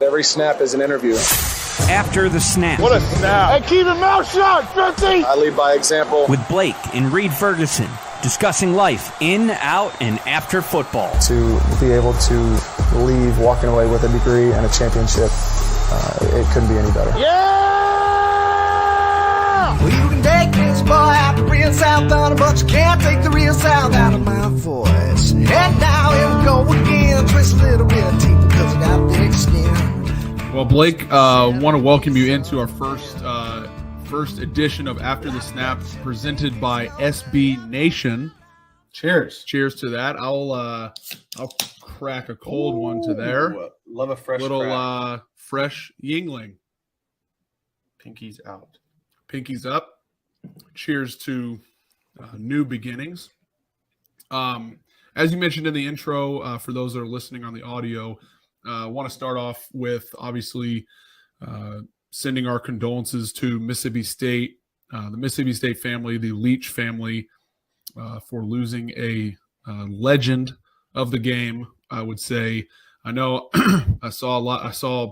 Every snap is an interview. After the snap. What a snap. Hey, keep your mouth shut, 50! I lead by example. With Blake and Reid Ferguson, discussing life in, out, and after football. To be able to leave walking away with a degree and a championship, it couldn't be any better. Yeah! Well, you can take this boy out the real south down, but you can't take the real south out of my voice. And now here we go again, twist a little bit of teeth because I got thick skin. Well, Blake, want to welcome you into our first edition of After the Snap, presented by SB Nation. Cheers! Cheers to that. I'll crack a cold one to there. Love a fresh little fresh Yingling. Pinkies out. Pinkies up. Cheers to new beginnings. As you mentioned in the intro, for those that are listening on the audio, I want to start off with obviously sending our condolences to Mississippi State, the Mississippi State family, the Leach family, for losing a legend of the game, I would say. I know I saw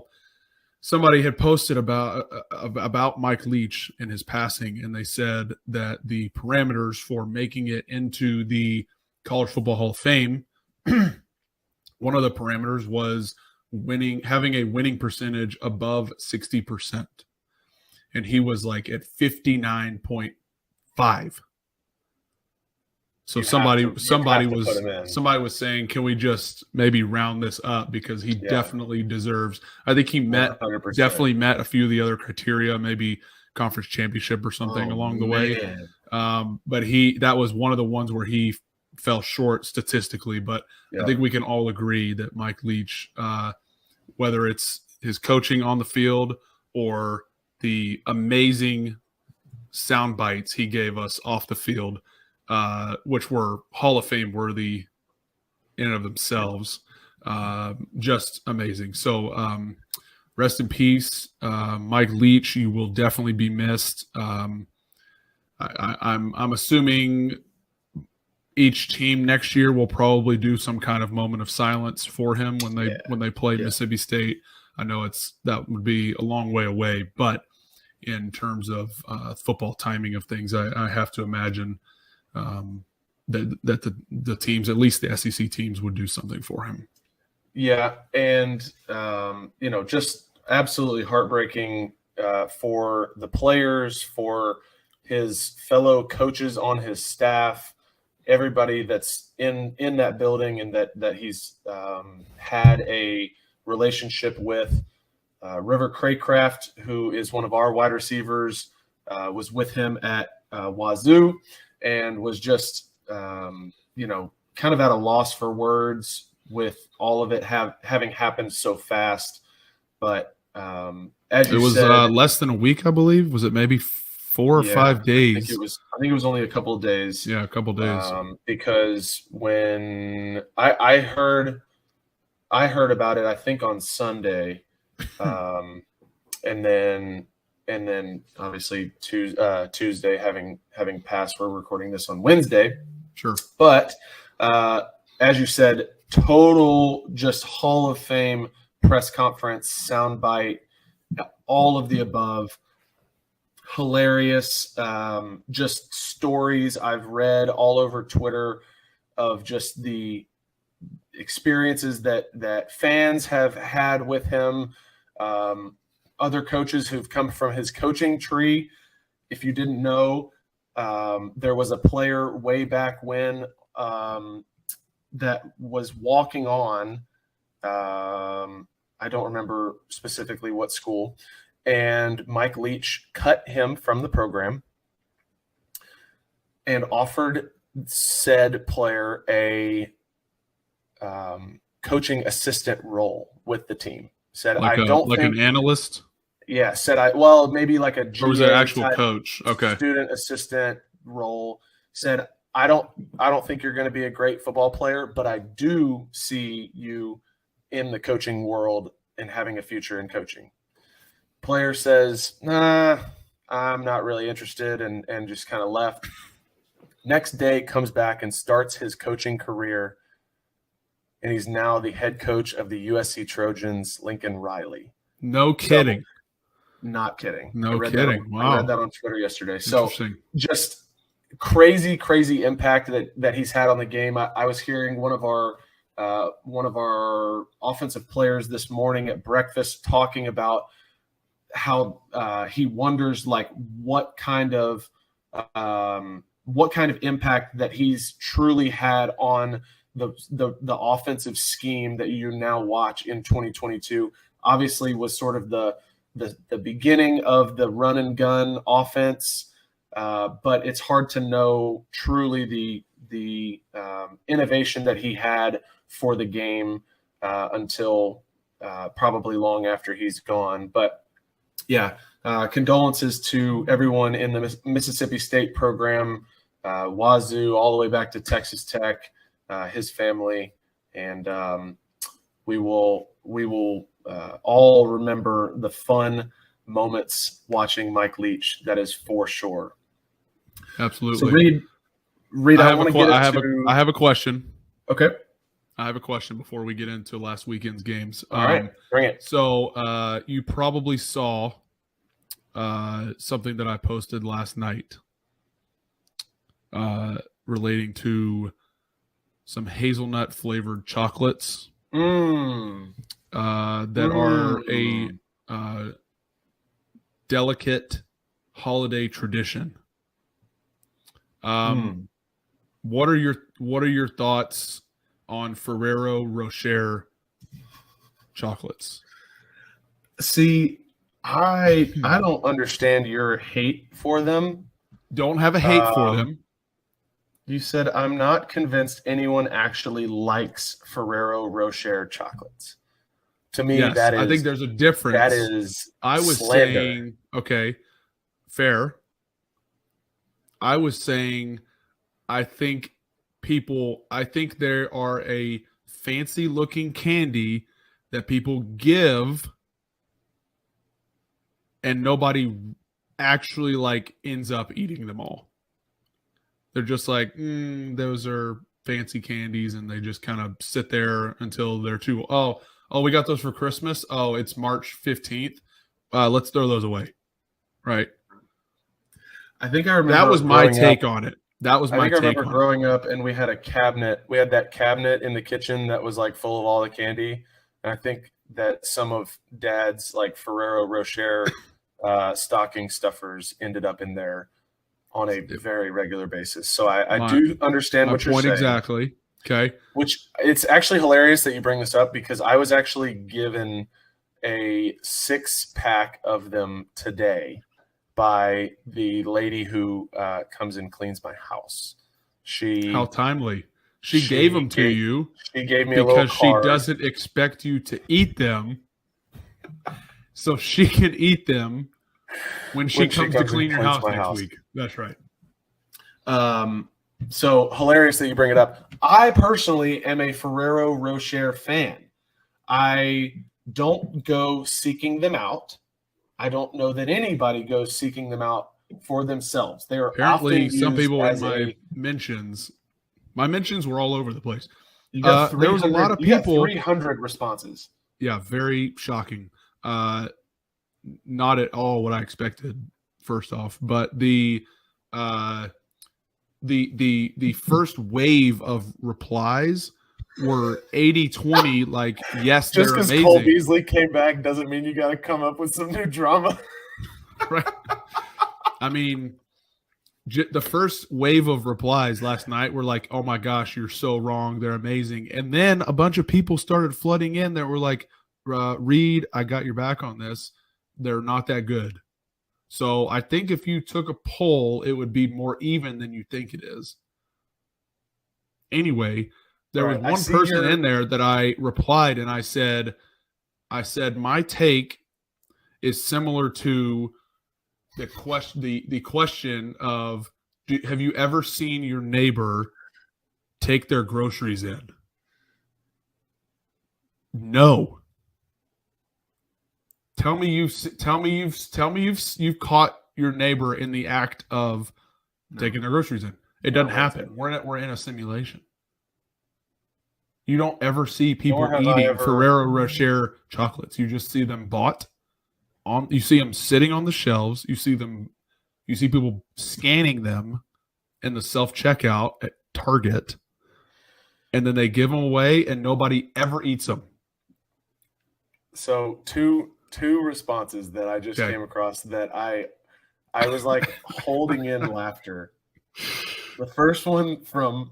somebody had posted about Mike Leach and his passing, and they said that the parameters for making it into the College Football Hall of Fame, one of the parameters was having a winning percentage above 60%. And he was like at 59.5. So somebody was saying, can we just maybe round this up, because he definitely deserves. I think he definitely met a few of the other criteria, maybe conference championship or something along the way. But that was one of the ones where he fell short statistically. But I think we can all agree that Mike Leach, whether it's his coaching on the field or the amazing sound bites he gave us off the field, which were Hall of Fame worthy in and of themselves, just amazing. So rest in peace, Mike Leach. You will definitely be missed. I'm assuming each team next year will probably do some kind of moment of silence for him when they play Mississippi State. I know that would be a long way away, but in terms of football timing of things, I have to imagine that the teams, at least the SEC teams, would do something for him. Yeah, and just absolutely heartbreaking for the players, for his fellow coaches on his staff, everybody that's in that building, and that he's had a relationship with. River Craycraft, who is one of our wide receivers, was with him at Wazoo, and was just kind of at a loss for words with all of it having happened so fast. But as you said, it was less than a week, I believe. Was it maybe 4 or 5 days? I think it was only a couple of days. Yeah, a couple of days. Because when I heard about it, I think on Sunday, and then obviously Tuesday having passed. We're recording this on Wednesday. Sure. But as you said, total just Hall of Fame press conference, soundbite, all of the above. Hilarious. Just stories I've read all over Twitter of just the experiences that fans have had with him. Other coaches who've come from his coaching tree. If you didn't know, there was a player way back when that was walking on. I don't remember specifically what school, and Mike Leach cut him from the program and offered said player a coaching assistant role with the team. Said, an analyst. Yeah, maybe like a GA, or was it actual coach? Okay, student assistant role. Said, I don't think you're going to be a great football player, but I do see you in the coaching world and having a future in coaching. Player says, nah, I'm not really interested, and just kind of left. Next day comes back and starts his coaching career and he's now the head coach of the USC Trojans, Lincoln Riley. No kidding. Not kidding. No kidding. Wow. I read that on Twitter yesterday. So just crazy impact that he's had on the game. I was hearing one of our offensive players this morning at breakfast talking about how he wonders like what kind of impact that he's truly had on the offensive scheme that you now watch in 2022. Obviously was sort of the beginning of the run and gun offense, but it's hard to know truly the innovation that he had for the game until probably long after he's gone. But yeah, condolences to everyone in the Mississippi State program, Wazoo, all the way back to Texas Tech, his family, and we will all remember the fun moments watching Mike Leach. That is for sure. Absolutely. So Reid, I have a question. Okay. I have a question before we get into last weekend's games. All right, bring it. So you probably saw something that I posted last night relating to some hazelnut flavored chocolates that are a delicate holiday tradition. What are your thoughts on Ferrero Rocher chocolates? See, I don't understand your hate for them. Don't have a hate for them. You said I'm not convinced anyone actually likes Ferrero Rocher chocolates. To me, yes, that is. I think there's a difference. That is. I was slander. saying, okay, fair. I was saying, I think there are a fancy looking candy that people give and nobody actually like ends up eating them all. They're just like, those are fancy candies, and they just kind of sit there until they're too. Oh, we got those for Christmas. Oh, it's March 15th. Let's throw those away. Right. I think I remember that was my take on it. That was my take. I remember growing up, and we had a cabinet. We had that cabinet in the kitchen that was like full of all the candy. And I think that some of Dad's like Ferrero Rocher stocking stuffers ended up in there on a very regular basis. So I do understand what you're saying. Exactly. Okay. Which it's actually hilarious that you bring this up, because I was actually given a 6-pack of them today by the lady who comes and cleans my house. How timely. She gave them to you. She gave me a little card. Because she doesn't expect you to eat them, so she can eat them when she comes to clean your house next week. That's right. So hilarious that you bring it up. I personally am a Ferrero Rocher fan. I don't go seeking them out. I don't know that anybody goes seeking them out for themselves. They are apparently often some people in my mentions. My mentions were all over the place. You got there was a lot of people. 300 responses. Yeah, very shocking. Not at all what I expected. First off, but the first wave of replies were 80-20. Like, yes, just they're because amazing. Cole Beasley came back doesn't mean you got to come up with some new drama. Right. I mean, the first wave of replies last night were like, "Oh my gosh, you're so wrong. They're amazing." And then a bunch of people started flooding in that were like, "Reid, I got your back on this. They're not that good." So I think if you took a poll, it would be more even than you think it is. Anyway, there was one person in there that I replied, and I said, my take is similar to the question of, have you ever seen your neighbor take their groceries in? No. Tell me you've caught your neighbor in the act of taking their groceries in. It doesn't happen. We're in a simulation. You don't ever see people Nor have I eating ever- Ferrero Rocher chocolates. You just see them bought on. You see them sitting on the shelves. You see people scanning them in the self-checkout at Target, and then they give them away, and nobody ever eats them. So two responses that I just came across that I was like holding in laughter. The first one from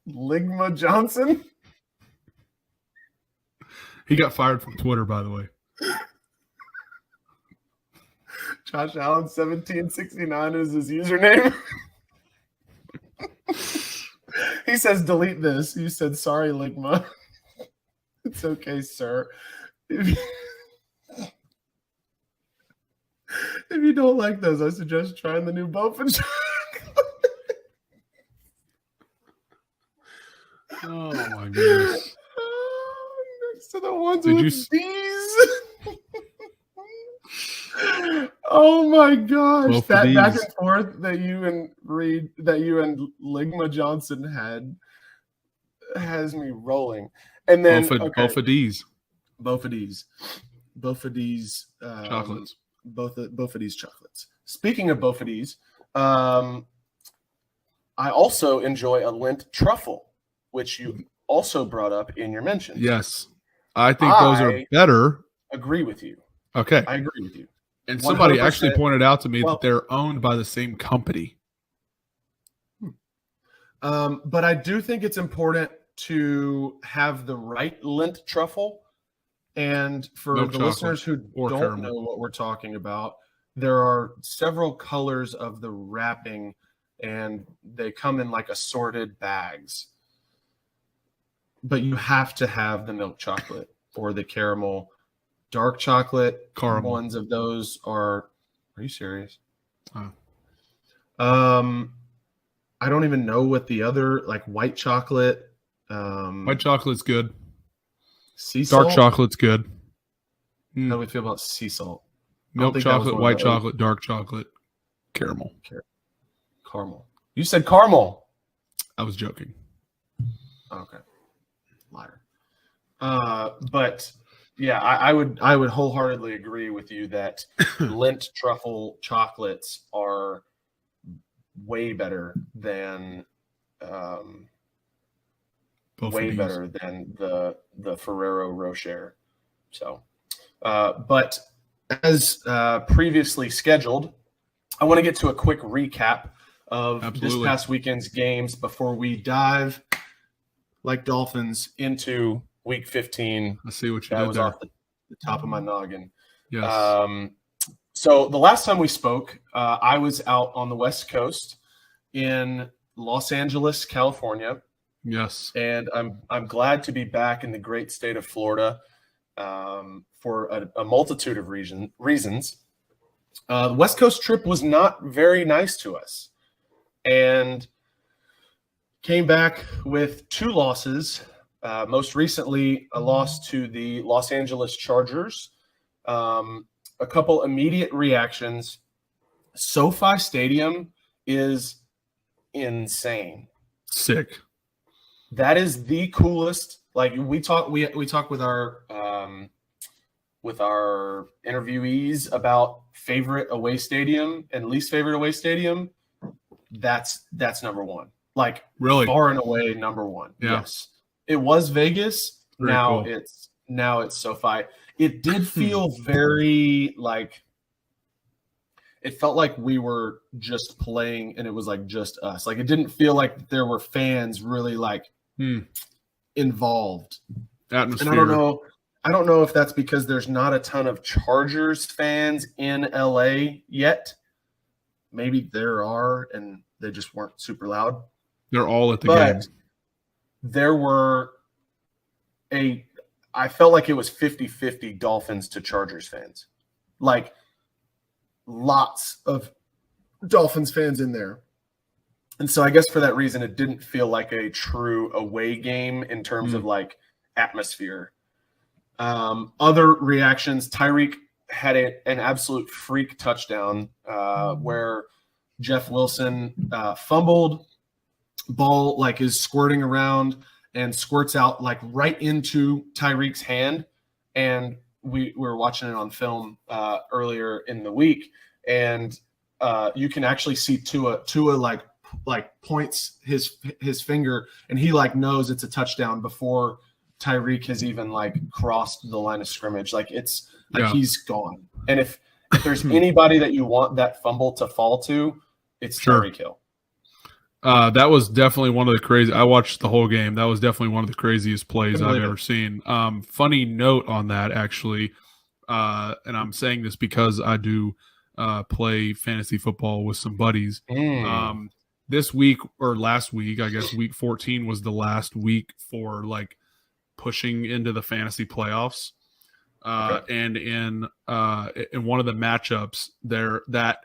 Ligma Johnson. He got fired from Twitter, by the way. Josh Allen 1769 is his username. He says, delete this. You said, sorry, Ligma. It's okay, sir. If you don't like those, I suggest trying the new Buffalo. Oh, my goodness. Next to the ones Did with you D's. Oh my gosh. Both That of back these. and forth that you and Ligma Johnson had has me rolling. And then Both of these both of these chocolates. both of these chocolates. Speaking of both of these, I also enjoy a Lindt truffle, which you also brought up in your mentions. Yes. I think those are better. Agree with you. Okay. I agree with you. And somebody 100%. actually pointed out to me Well- that they're owned by the same company. But I do think it's important to have the right Lindt truffle. And for Milk the chocolate listeners who or don't caramel. know what we're talking about, there are several colors of the wrapping, and they come in like assorted bags. But you have to have the milk chocolate or the caramel. Dark chocolate Caramel. ones of those are you serious? Oh. I don't even know what the other, like white chocolate. White chocolate's good. Sea Dark salt? chocolate's good. How do we feel about sea salt? Milk think that was chocolate, one of white the- chocolate, dark chocolate, caramel. Caramel. You said caramel. I was joking. Okay. Liar. But yeah, I would wholeheartedly agree with you that Lindt truffle chocolates are way better than Both way of these. better than the Ferrero Rocher. So, but as previously scheduled, I want to get to a quick recap of Absolutely. this past weekend's games before we dive like dolphins into Week 15. I see what you That did was there. off the top of my noggin. Yes. So the last time we spoke, I was out on the West Coast in Los Angeles, California, yes. and I'm glad to be back in the great state of Florida for a multitude of reasons. The West Coast trip was not very nice to us, and came back with 2 losses. Most recently, a loss to the Los Angeles Chargers. A couple immediate reactions. SoFi Stadium is insane. Sick. That is the coolest. Like we talk with our interviewees about favorite away stadium and least favorite away stadium. That's number one. Like Really? far and away number one. Yeah. Yes. It was Vegas. Very now cool. it's SoFi. It did feel very like it felt like we were just playing and it was like just us. Like it didn't feel like there were fans really like involved. Atmosphere. And I don't know if that's because there's not a ton of Chargers fans in LA yet. Maybe there are and they just weren't super loud. They're all at the But game. there were I felt like it was 50-50 Dolphins to Chargers fans. Like lots of Dolphins fans in there. And so I guess for that reason, it didn't feel like a true away game in terms of like atmosphere. Other reactions, Tyreek had an absolute freak touchdown where Jeff Wilson fumbled, ball like is squirting around, and squirts out like right into Tyreek's hand. And we were watching it on film earlier in the week, and you can actually see Tua like points his finger, and he like knows it's a touchdown before Tyreek has even like crossed the line of scrimmage. Like it's like he's gone. And if there's anybody that you want that fumble to fall to, it's Tyreek Hill. That was definitely one of the crazy. I watched the whole game. That was definitely one of the craziest plays I've ever seen. Funny note on that, actually, and I'm saying this because I do play fantasy football with some buddies. This week or last week, I guess week 14 was the last week for like pushing into the fantasy playoffs. And in one of the matchups there, that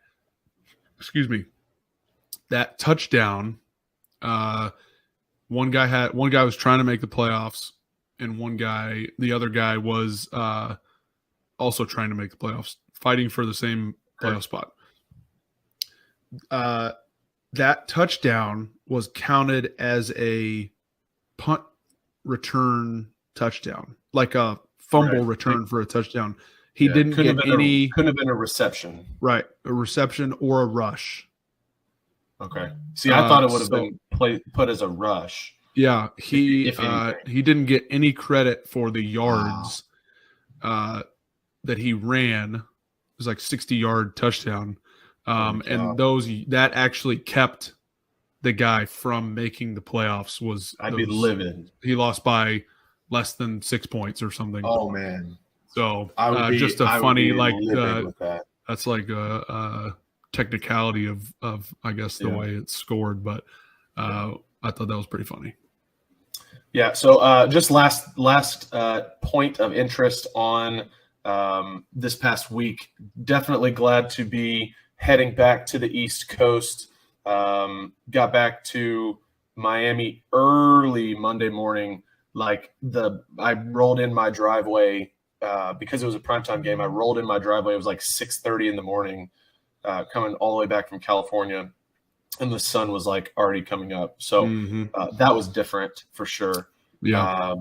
touchdown, one guy was trying to make the playoffs, and the other guy was also trying to make the playoffs, fighting for the same playoff spot. That touchdown was counted as a punt return touchdown, like a fumble return for a touchdown. He didn't get any. Couldn't have been a reception. Right, a reception or a rush. Okay. See, I thought it would have been put as a rush. Yeah, he didn't get any credit for the yards that he ran. It was like 60-yard touchdown. And that actually kept the guy from making the playoffs. I'd be livid. He lost by less than 6 points or something. Oh man! So just a funny that's like a technicality of I guess the way it's scored, but I thought that was pretty funny. Yeah. So just last point of interest on this past week. Definitely glad to be heading back to the East Coast. Got back to Miami early Monday morning. I rolled in my driveway because it was a primetime game. I rolled in my driveway. It was like 6:30 in the morning, coming all the way back from California, and the sun was like already coming up. So that was different for sure. Yeah.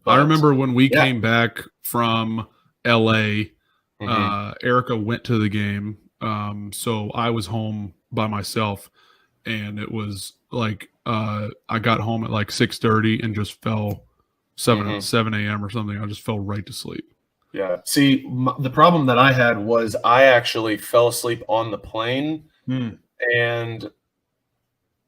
I remember when we came back from LA, Erica went to the game. So I was home by myself, and it was like I got home at like 6:30 and just fell 7 a.m. or something. I just fell right to sleep. Yeah. See, the problem that I had was I actually fell asleep on the plane, and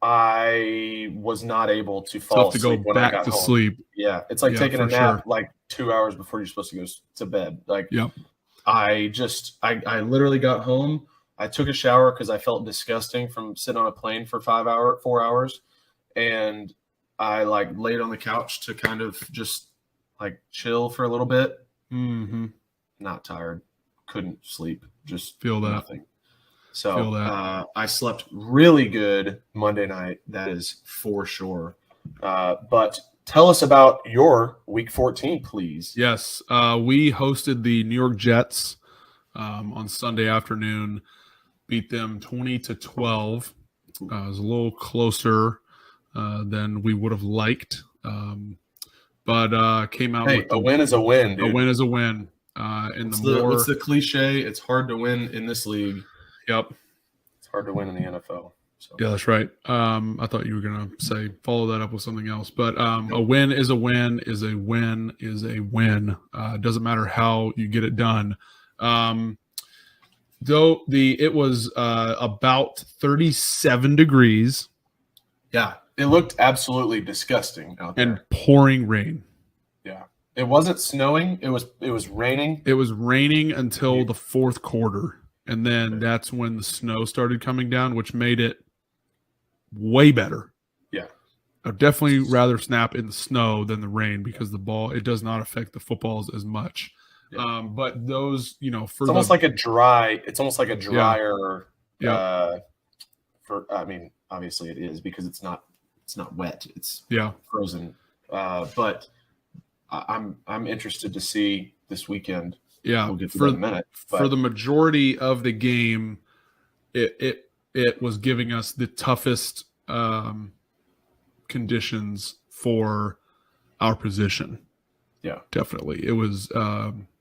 I was not able to fall asleep to go back to home. Sleep. Yeah, it's like taking a nap like 2 hours before you're supposed to go to bed. Like, I literally got home. I took a shower because I felt disgusting from sitting on a plane for 4 hours, and I like laid on the couch to kind of just like chill for a little bit. Not tired, couldn't sleep, just feel that. Nothing. So I slept really good Monday night. That is for sure. But tell us about your Week 14, please. Yes, we hosted the New York Jets on Sunday afternoon. Beat them 20-12. It was a little closer than we would have liked, but came out. Hey, a win is a win, dude. A win is a win. What's the cliche? It's hard to win in this league. Yep, it's hard to win in the NFL. So. Yeah, that's right. I thought you were gonna follow that up with something else, but a win is a win is a win is a win. Doesn't matter how you get it done. Though it was about 37 degrees. Yeah, it looked absolutely disgusting out there. And pouring rain. Yeah, it wasn't snowing. It was raining. It was raining until the fourth quarter, and then that's when the snow started coming down, which made it way better. Yeah, I'd definitely rather snap in the snow than the rain because it does not affect the footballs as much. Yeah. But those, it's almost like a drier. Yeah. I mean, obviously it is because it's not wet. It's frozen. But I'm interested to see this weekend. Yeah. We'll get to that in a minute. For the majority of the game, it was giving us the toughest conditions for our position. Yeah, definitely. It was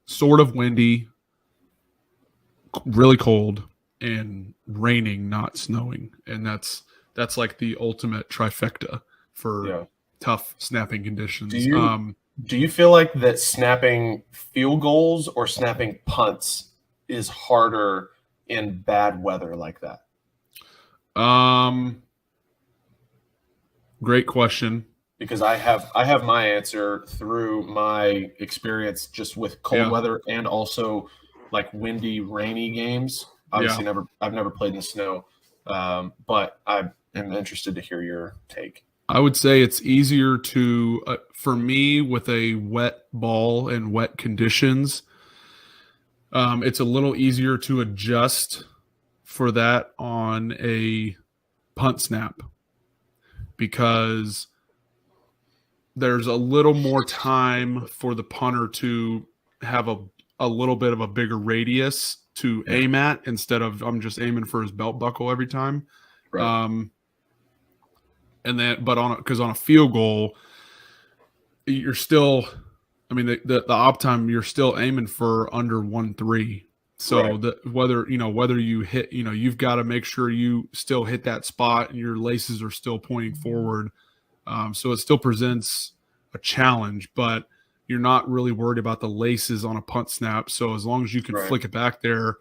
sort of windy, really cold, and raining, not snowing. And that's like the ultimate trifecta for tough snapping conditions. Do you feel like that snapping field goals or snapping punts is harder in bad weather like that? Great question. Because I have my answer through my experience just with cold weather and also like windy, rainy games. Obviously, I've never played in the snow, but I am interested to hear your take. I would say it's easier to, for me, with a wet ball and wet conditions, it's a little easier to adjust for that on a punt snap because there's a little more time for the punter to have a little bit of a bigger radius to aim at instead of I'm just aiming for his belt buckle every time. Right. And then, but on a field goal, you're still, I mean, the op time, you're still aiming for under 1.3. So whether you hit, you've got to make sure you still hit that spot and your laces are still pointing forward. So it still presents a challenge, but you're not really worried about the laces on a punt snap. So as long as you can flick it back there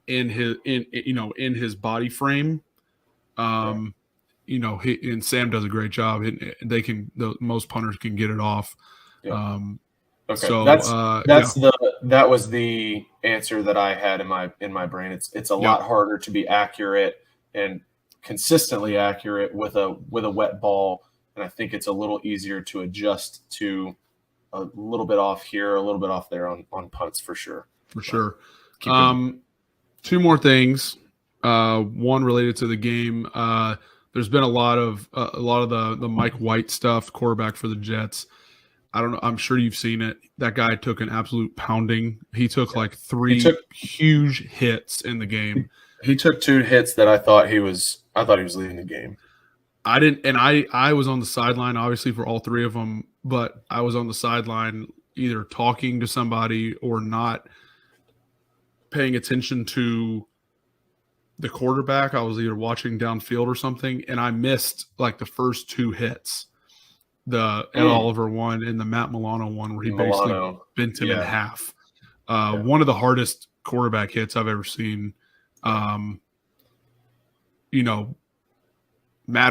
in his body frame, and Sam does a great job. Most punters can get it off. Yeah. Okay, so that was the answer that I had in my brain. It's a lot harder to be accurate and consistently accurate with a wet ball, and I think it's a little easier to adjust to a little bit off here, a little bit off there on punts for sure. For sure. Two more things. One related to the game. There's been a lot of the Mike White stuff, quarterback for the Jets. I don't know. I'm sure you've seen it. That guy took an absolute pounding. He took like three huge hits in the game. He took 2 hits that I thought he was leading the game. I didn't, and I was on the sideline obviously for all 3 of them, but I was on the sideline either talking to somebody or not paying attention to the quarterback. I was either watching downfield or something, and I missed like the first 2 hits. The Ed Oliver one and the Matt Milano one where he basically bent him in half. One of the hardest quarterback hits I've ever seen. Mad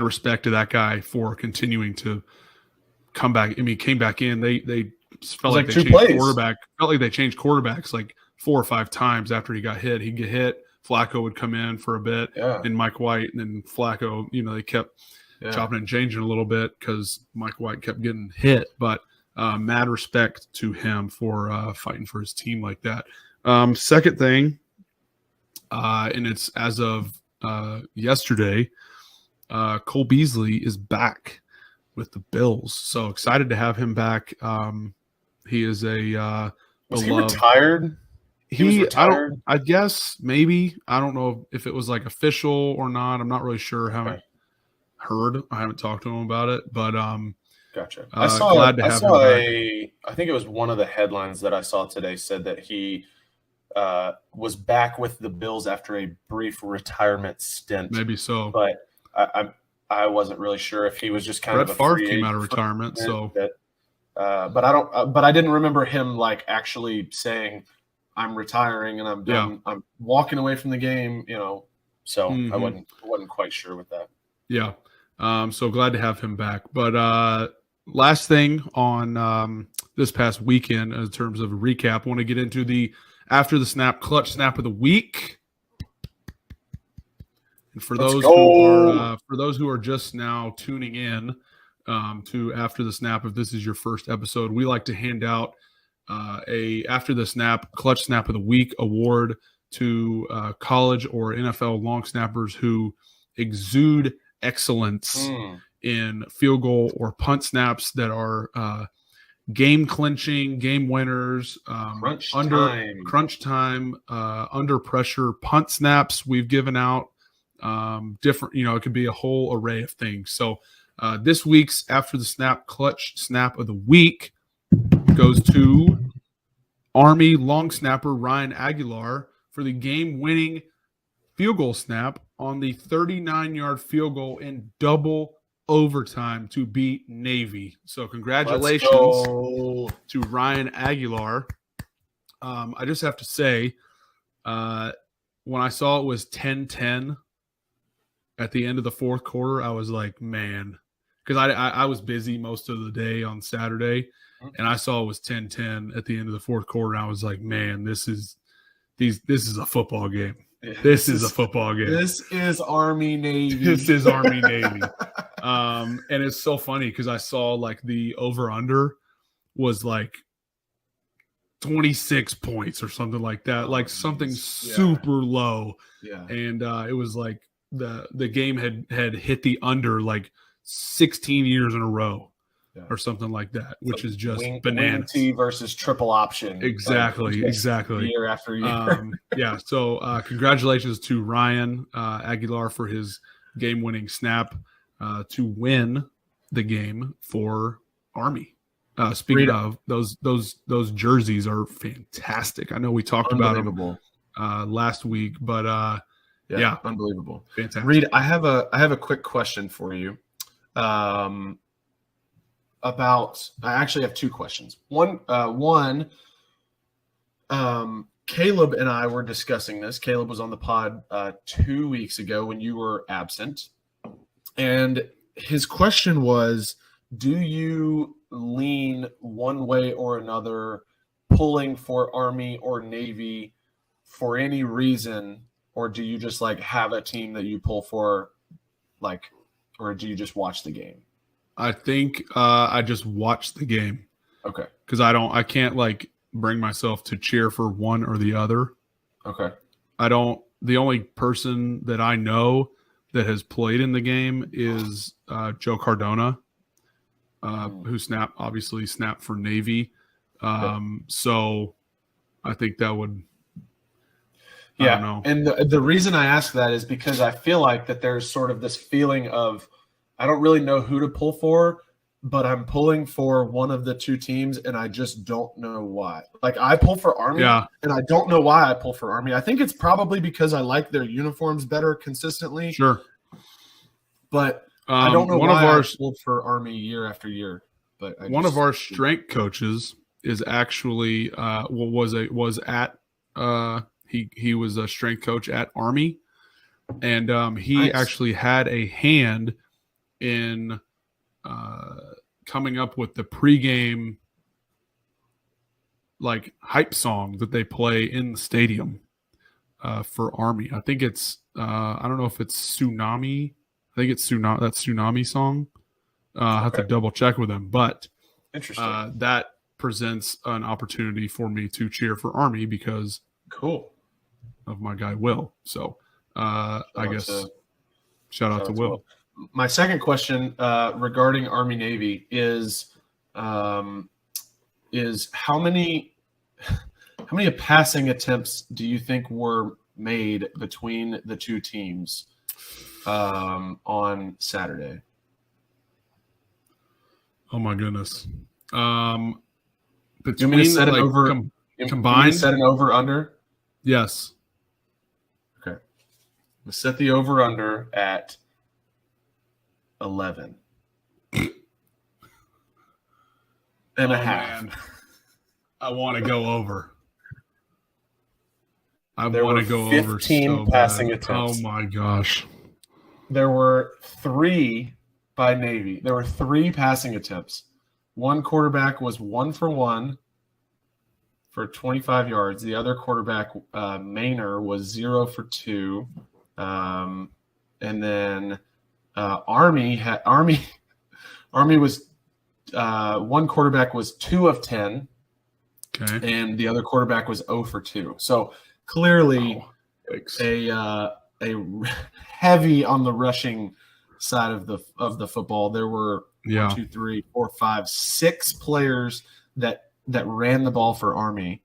respect to that guy for continuing to come back. I mean, he came back in. They felt like they changed quarterback. Felt like they changed quarterbacks like 4 or 5 times after he got hit. He'd get hit. Flacco would come in for a bit, and Mike White, and then Flacco. They kept chopping and changing a little bit because Mike White kept getting hit. But mad respect to him for fighting for his team like that. Second thing, and it's as of yesterday, Cole Beasley is back with the Bills. So excited to have him back. He is a was he retired? He was retired? I guess maybe. I don't know if it was like official or not. I'm not really sure. I haven't talked to him about it, but gotcha. I think it was one of the headlines that I saw today said that he was back with the Bills after a brief retirement stint. Maybe so, but I wasn't really sure if he was just kind of a Favre came out of retirement. So, but I didn't remember him like actually saying, "I'm retiring and I'm done. Yeah. I'm walking away from the game." So I wasn't quite sure with that. Yeah. So glad to have him back. But last thing on this past weekend in terms of a recap, I want to get into the after the snap clutch snap of the week. And for those who are just now tuning in to after the snap, if this is your first episode, we like to hand out a after the snap clutch snap of the week award to college or NFL long snappers who exude excellence in field goal or punt snaps that are game clinching, game winners, crunch time, under pressure punt snaps we've given out, different, it could be a whole array of things. So This week's After the Snap Clutch Snap of the Week goes to Army long snapper Ryan Aguilar for the game-winning field goal snap on the 39-yard field goal in double overtime to beat Navy. So congratulations to Ryan Aguilar. I just have to say, when I saw it was 10-10 at the end of the fourth quarter, I was like, man, because I was busy most of the day on Saturday, and I saw it was 10-10 at the end of the fourth quarter, and I was like, man, this is a football game. This is a football game. This is Army Navy. This is Army Navy. And it's so funny because I saw like the over-under was like 26 points or something like that, like something super low. Yeah. And it was like the game had hit the under like 16 years in a row or something like that, which is just bananas. Wing T versus triple option. Exactly. Year after year. So congratulations to Ryan Aguilar for his game-winning snap to win the game for Army. Speaking of, those jerseys are fantastic. I know we talked about them last week, but yeah, unbelievable, fantastic. Reid, I have a quick question for you. I actually have two questions. One, Caleb and I were discussing this. Caleb was on the pod 2 weeks ago when you were absent, and his question was, do you lean one way or another, pulling for Army or Navy for any reason, or do you just like have a team that you pull for, like, or do you just watch the game? I think I just watch the game. Okay. Because I can't like bring myself to cheer for one or the other. Okay. The only person that I know that has played in the game is Joe Cardona, who obviously snapped for Navy. So I think that would, I don't know. And the reason I ask that is because I feel like that there's sort of this feeling of, I don't really know who to pull for, but I'm pulling for one of the two teams, and I just don't know why. Like, I pull for Army, and I don't know why I pull for Army. I think it's probably because I like their uniforms better consistently. Sure. But I don't know why I pulled for Army year after year. But one of our strength coaches is actually he was a strength coach at Army, and he actually had a hand in coming up with the pregame like hype song that they play in the stadium for Army. I think it's I don't know if it's Tsunami. I think it's that Tsunami song. I have to double check with him, but interesting. That presents an opportunity for me to cheer for Army because of my guy Will. So I guess shout out to Will. My second question regarding Army Navy is how many passing attempts do you think were made between the two teams on Saturday? Oh my goodness! Between combined, set an over under. Yes. Okay. Let's set the over under at 11 and a half. Man. I want to go over. I want to go over 15 passing attempts. Oh my gosh. There were 3 by Navy. There were 3 passing attempts. One quarterback was 1 for 1 for 25 yards. The other quarterback, Maynor, was 0 for 2. And then Army was one quarterback was 2 of 10, and the other quarterback was 0 for 2. So clearly, a heavy on the rushing side of the football. There were 1, 2, 3, 4, 5, 6 players that ran the ball for Army,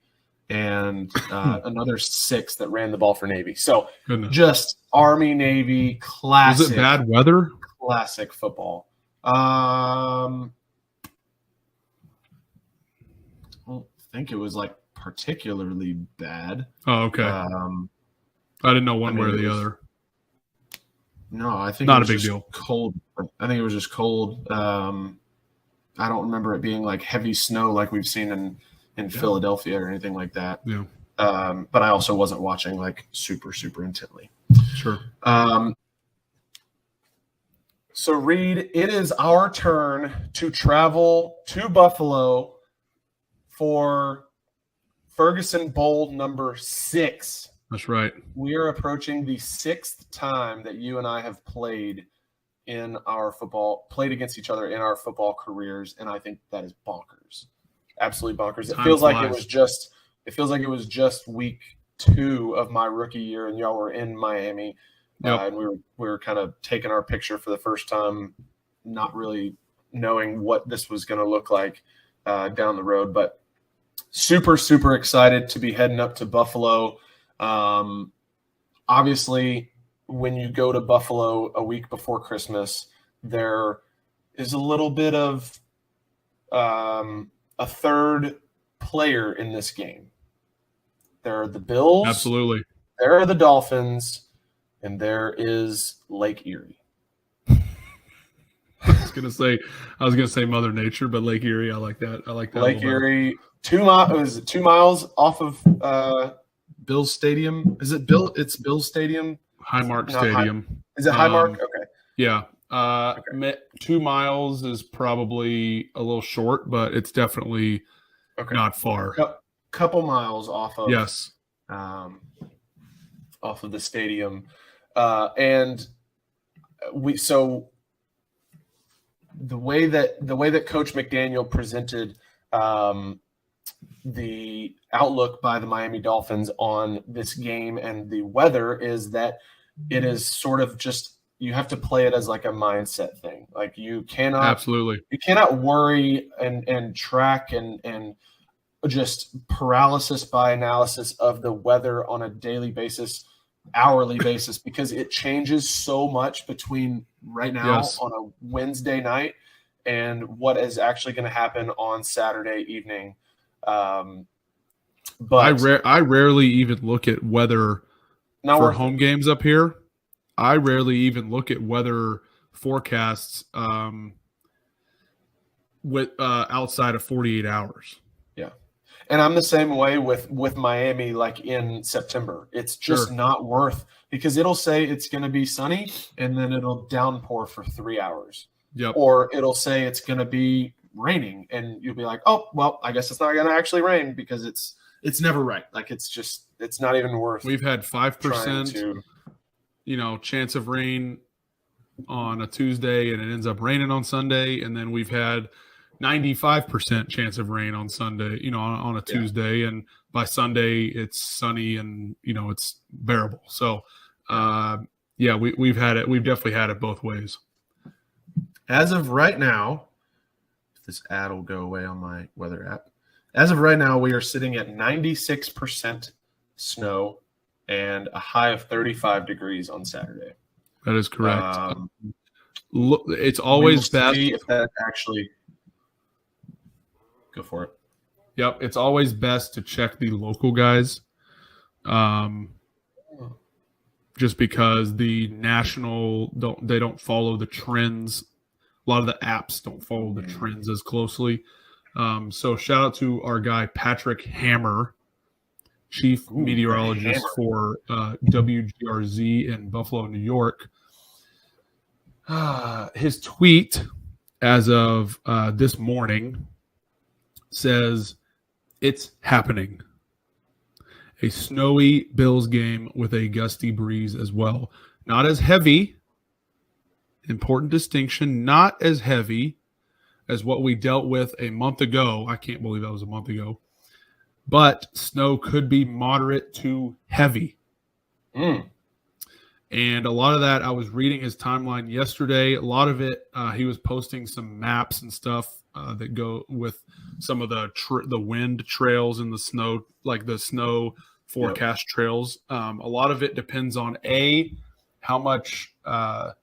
and another 6 that ran the ball for Navy. So just Army Navy classic. Was it bad weather? Classic football. I don't think it was like particularly bad. Oh, okay. I didn't know one way or the other. No, I think not it was a big just deal. Cold. I think it was just cold. I don't remember it being like heavy snow like we've seen in Philadelphia or anything like that. Yeah. But I also wasn't watching like super intently. Sure. So, Reid, it is our turn to travel to Buffalo for Ferguson Bowl number 6. That's right. We are approaching the 6th time that you and I have played against each other in our football careers, and I think that is bonkers. Absolutely bonkers. It feels like it was just week 2 of my rookie year, and y'all were in Miami. Yep. And we were kind of taking our picture for the first time, not really knowing what this was going to look like down the road. But super excited to be heading up to Buffalo. Obviously, when you go to Buffalo a week before Christmas, there is a little bit of a third player in this game. There are the Bills. Absolutely. There are the Dolphins. And there is Lake Erie. I was gonna say Mother Nature, but Lake Erie, I like that. Lake Erie, 2 miles off of Bills Stadium. Is it Bill? It's Bills Stadium. Highmark Stadium. Is it Highmark? Okay. Yeah. 2 miles is probably a little short, but it's definitely not far. Couple miles off of off of the stadium. And the way that Coach McDaniel presented the outlook by the Miami Dolphins on this game and the weather is that it is sort of just, you have to play it as like a mindset thing. Like you cannot worry and track and just paralysis by analysis of the weather on a daily basis, hourly basis, because it changes so much between right now on a Wednesday night and what is actually going to happen on Saturday evening. But I rarely even look at weather for home games up here. I rarely even look at weather forecasts with outside of 48 hours. Yeah. And I'm the same way with Miami, like in September. It's just not worth, because it'll say it's going to be sunny and then it'll downpour for 3 hours. Yep. Or it'll say it's going to be raining and you'll be like, oh, well, I guess it's not going to actually rain because it's never right. Like it's not even worth. We've had 5%, chance of rain on a Tuesday and it ends up raining on Sunday. And then we've had 95% chance of rain on Sunday, on a Tuesday, and by Sunday it's sunny and it's bearable. So we've had it. We've definitely had it both ways. As of right now, if this ad will go away on my weather app. As of right now, we are sitting at 96% snow and a high of 35 degrees on Saturday. That is correct. It's always best if that actually. Go for it. Yep, it's always best to check the local guys, just because the national don't follow the trends. A lot of the apps don't follow the trends as closely. So shout out to our guy Patrick Hammer, chief meteorologist for WGRZ in Buffalo, New York. His tweet as of this morning says, "It's happening. A snowy Bills game with a gusty breeze as well. Not as heavy, important distinction, not as heavy as what we dealt with a month ago. I can't believe that was a month ago. But snow could be moderate to heavy." And a lot of that, I was reading his timeline yesterday. A lot of it, he was posting some maps and stuff that go with some of the wind trails in the snow, like the snow forecast trails. A lot of it depends on how much. I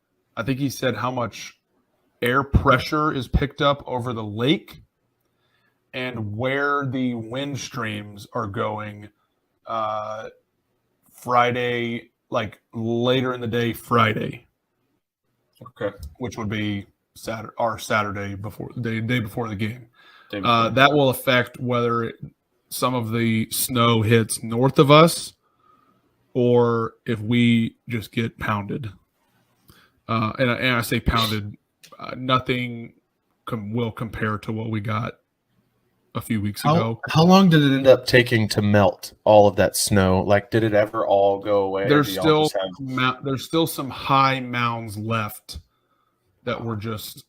think he said how much air pressure is picked up over the lake and where the wind streams are going Friday, like later in the day Friday. Okay. Which would be Saturday before the day before the game. That will affect whether some of the snow hits north of us or if we just get pounded. And I say pounded, nothing will compare to what we got a few weeks ago. How long did it end up taking to melt all of that snow? Like, did it ever all go away? There's still some high mounds left that were just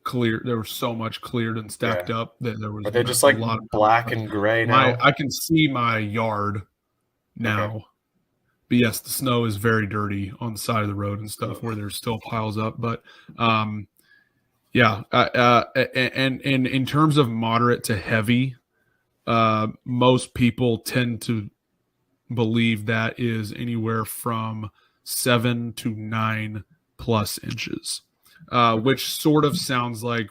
clear. There was so much cleared and stacked up that there was. Are they just like black and gray now? I can see my yard now. Okay. But yes, the snow is very dirty on the side of the road and stuff where there's still piles up. But and in terms of moderate to heavy, most people tend to believe that is anywhere from 7 to 9 plus inches, which sort of sounds like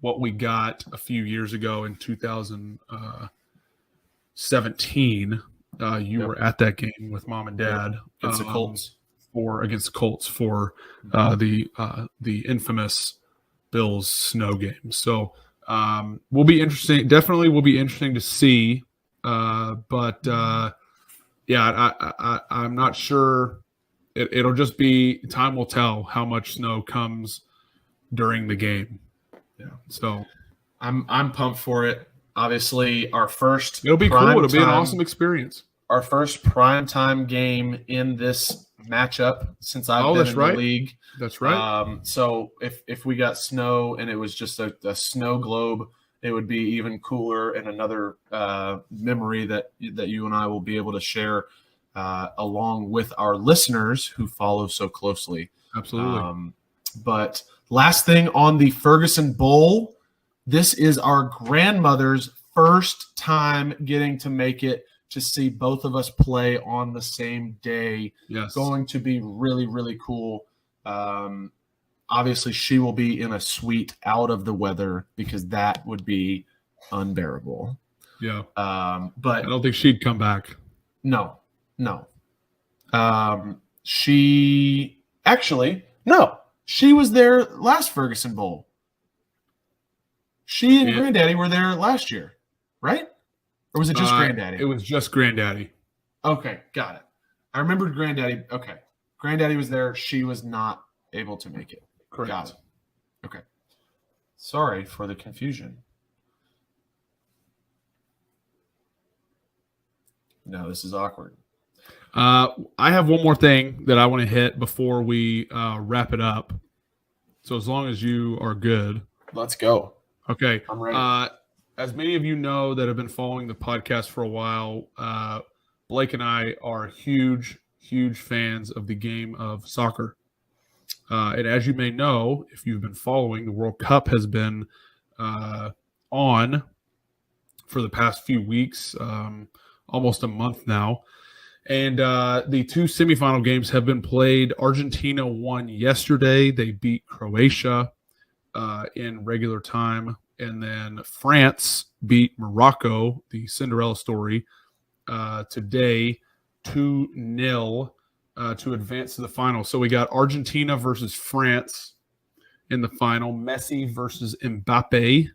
what we got a few years ago in 2017. You were at that game with Mom and Dad against the Colts for the infamous Bills snow game. So will be interesting. Definitely will be interesting to see. I'm not sure. It'll just be time will tell how much snow comes during the game. Yeah. So I'm pumped for it. Obviously, our first it'll be cool. It'll be an awesome experience. Our first primetime game in this matchup since I've been in the league. That's right. So if we got snow and it was just a snow globe, it would be even cooler and another memory that you and I will be able to share along with our listeners who follow so closely. Absolutely. But last thing on the Ferguson Bowl. This is our grandmother's first time getting to make it to see both of us play on the same day. Yes. Going to be really, really cool. Obviously, she will be in a suite out of the weather because that would be unbearable. Yeah. But I don't think she'd come back. No. She was there last Ferguson Bowl. She and Granddaddy were there last year, right? Or was it just Granddaddy? It was just Granddaddy. Okay, got it. I remembered Granddaddy. Okay. Granddaddy was there. She was not able to make it. Correct. Got it. Okay. Sorry for the confusion. No, this is awkward. I have one more thing that I want to hit before we wrap it up. So as long as you are good. Let's go. Okay. I'm ready. As many of you know that have been following the podcast for a while, Blake and I are huge fans of the game of soccer. And as you may know, if you've been following, the World Cup has been on for the past few weeks, almost a month now. And the two semifinal games have been played. Argentina won yesterday. They beat Croatia in regular time. And then France beat Morocco, the Cinderella story, today 2-0 to advance to the final. So we got Argentina versus France in the final. Messi versus Mbappe,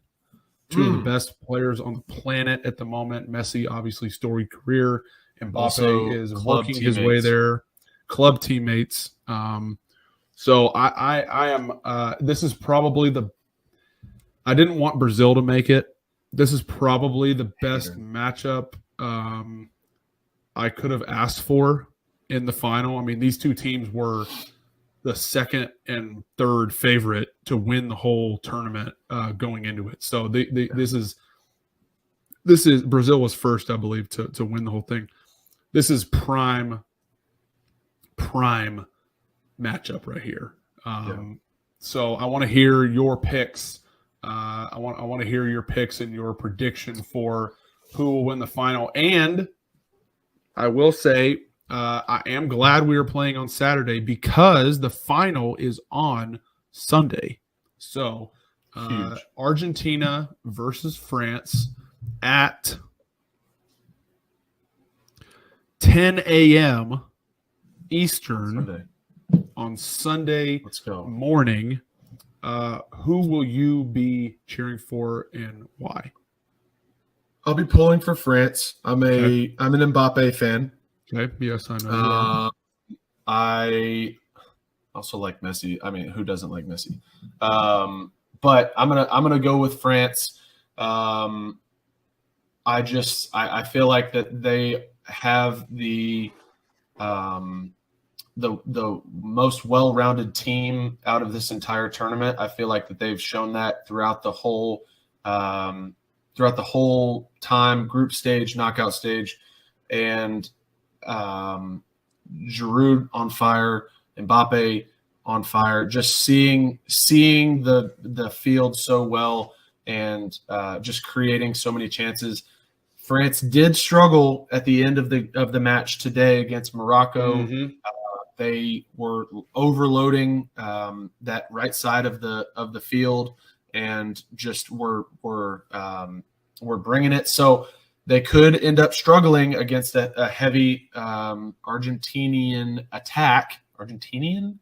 two of the best players on the planet at the moment. Messi, obviously, storied career. Mbappe is working his way there. Club teammates. So I am. This is probably I didn't want Brazil to make it. This is probably the best matchup I could have asked for in the final. I mean, these two teams were the second and third favorite to win the whole tournament going into it. So this is Brazil was first, I believe, to win the whole thing. This is prime matchup right here. So I want to hear your picks. I want to hear your picks and your prediction for who will win the final. And I will say I am glad we are playing on Saturday because the final is on Sunday. So Argentina versus France at 10 a.m. Eastern on Sunday morning. Who will you be cheering for and why? I'll be pulling for France. I'm an Mbappe fan. Okay. Yes, I know. I also like Messi. I mean, who doesn't like Messi? But I'm gonna go with France. I feel like that they have the most well-rounded team out of this entire tournament. I feel like that they've shown that throughout the whole time, group stage, knockout stage, and Giroud on fire, Mbappe on fire. Just seeing the field so well and just creating so many chances. France did struggle at the end of the match today against Morocco. Mm-hmm. They were overloading that right side of the field and just were bringing it. So they could end up struggling against a heavy Argentinian attack. Argentine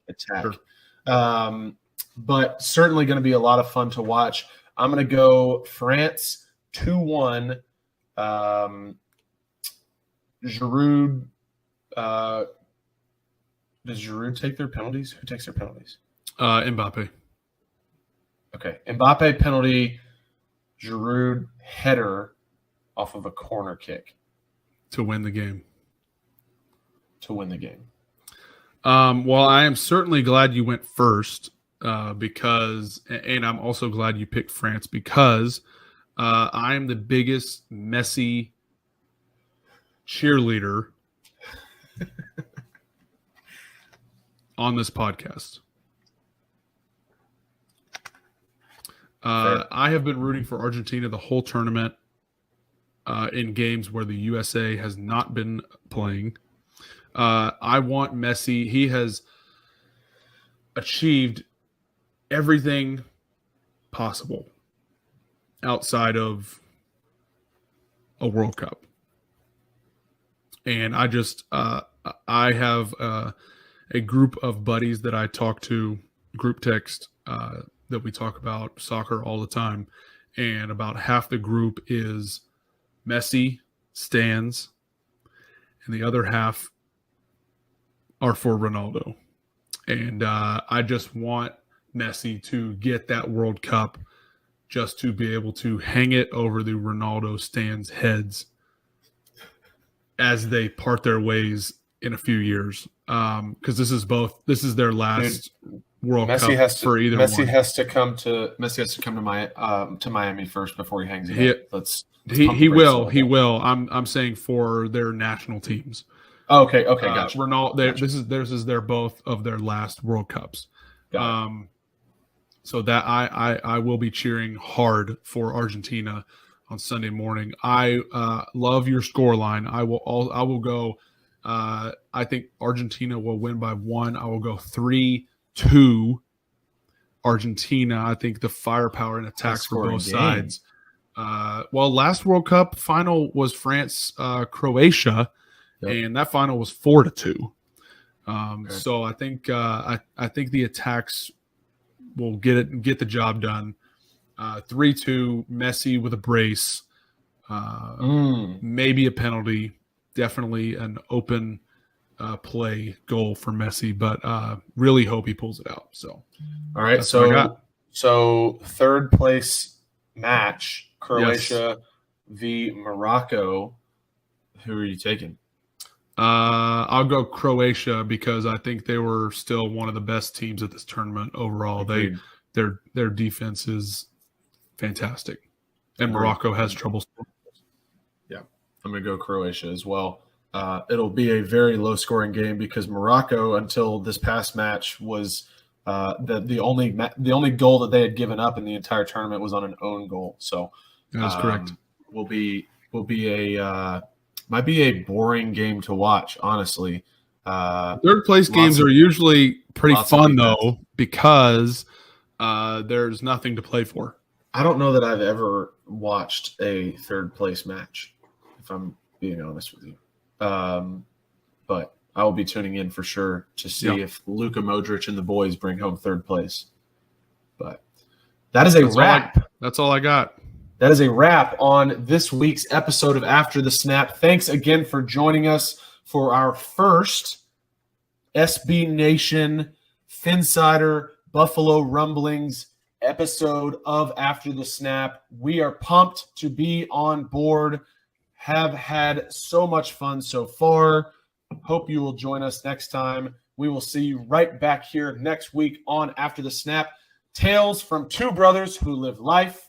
attack. Sure. But certainly going to be a lot of fun to watch. I'm going to go France 2-1. Giroud. Does Giroud take their penalties? Who takes their penalties? Mbappe. Okay. Mbappe penalty, Giroud header off of a corner kick. To win the game. Well, I am certainly glad you went first because I'm also glad you picked France because I am the biggest Messi cheerleader on this podcast. I have been rooting for Argentina the whole tournament in games where the USA has not been playing. I want Messi. He has achieved everything possible outside of a World Cup. And I have a group of buddies that I talk to, group text, that we talk about soccer all the time. And about half the group is Messi stans, and the other half are for Ronaldo. And I just want Messi to get that World Cup just to be able to hang it over the Ronaldo stands' heads as they part their ways in a few years. Because this is their last World Cup for either one. Messi has to come to Miami first before he hangs it up. He will. I'm saying for their national teams. Okay, gotcha. Ronaldo, this is their both of their last World Cups. So that I will be cheering hard for Argentina on Sunday morning. I love your scoreline. I will go. I think Argentina will win by 1. I will go 3-2 Argentina. I think the firepower and attacks for both sides. Last World Cup final was France Croatia, and that final was 4-2. So I think the attacks will get the job done. 3-2 Messi with a brace, maybe a penalty, definitely an open play goal for Messi, but really hope he pulls it out. So, all right. So third place match, Croatia v Morocco. Who are you taking? I'll go Croatia because I think they were still one of the best teams at this tournament overall. Agreed. Their defense is fantastic, and Morocco has trouble. Yeah, I'm going to go Croatia as well. It'll be a very low-scoring game because Morocco, until this past match, was the only goal that they had given up in the entire tournament was on an own goal. So that's correct. Might be a boring game to watch, honestly. Third place games are usually pretty fun though, because there's nothing to play for. I don't know that I've ever watched a third place match, if I'm being honest with you. But I will be tuning in for sure to see if Luka Modric and the boys bring home third place. But that is a wrap. That's all I got. That is a wrap on this week's episode of After the Snap. Thanks again for joining us for our first SB Nation Phinsider Buffalo Rumblings episode of After the Snap. We are pumped to be on board. Have had so much fun so far. Hope you will join us next time. We will see you right back here next week on After the Snap. Tales from two brothers who live life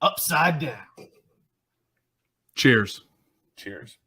upside down. Cheers. Cheers.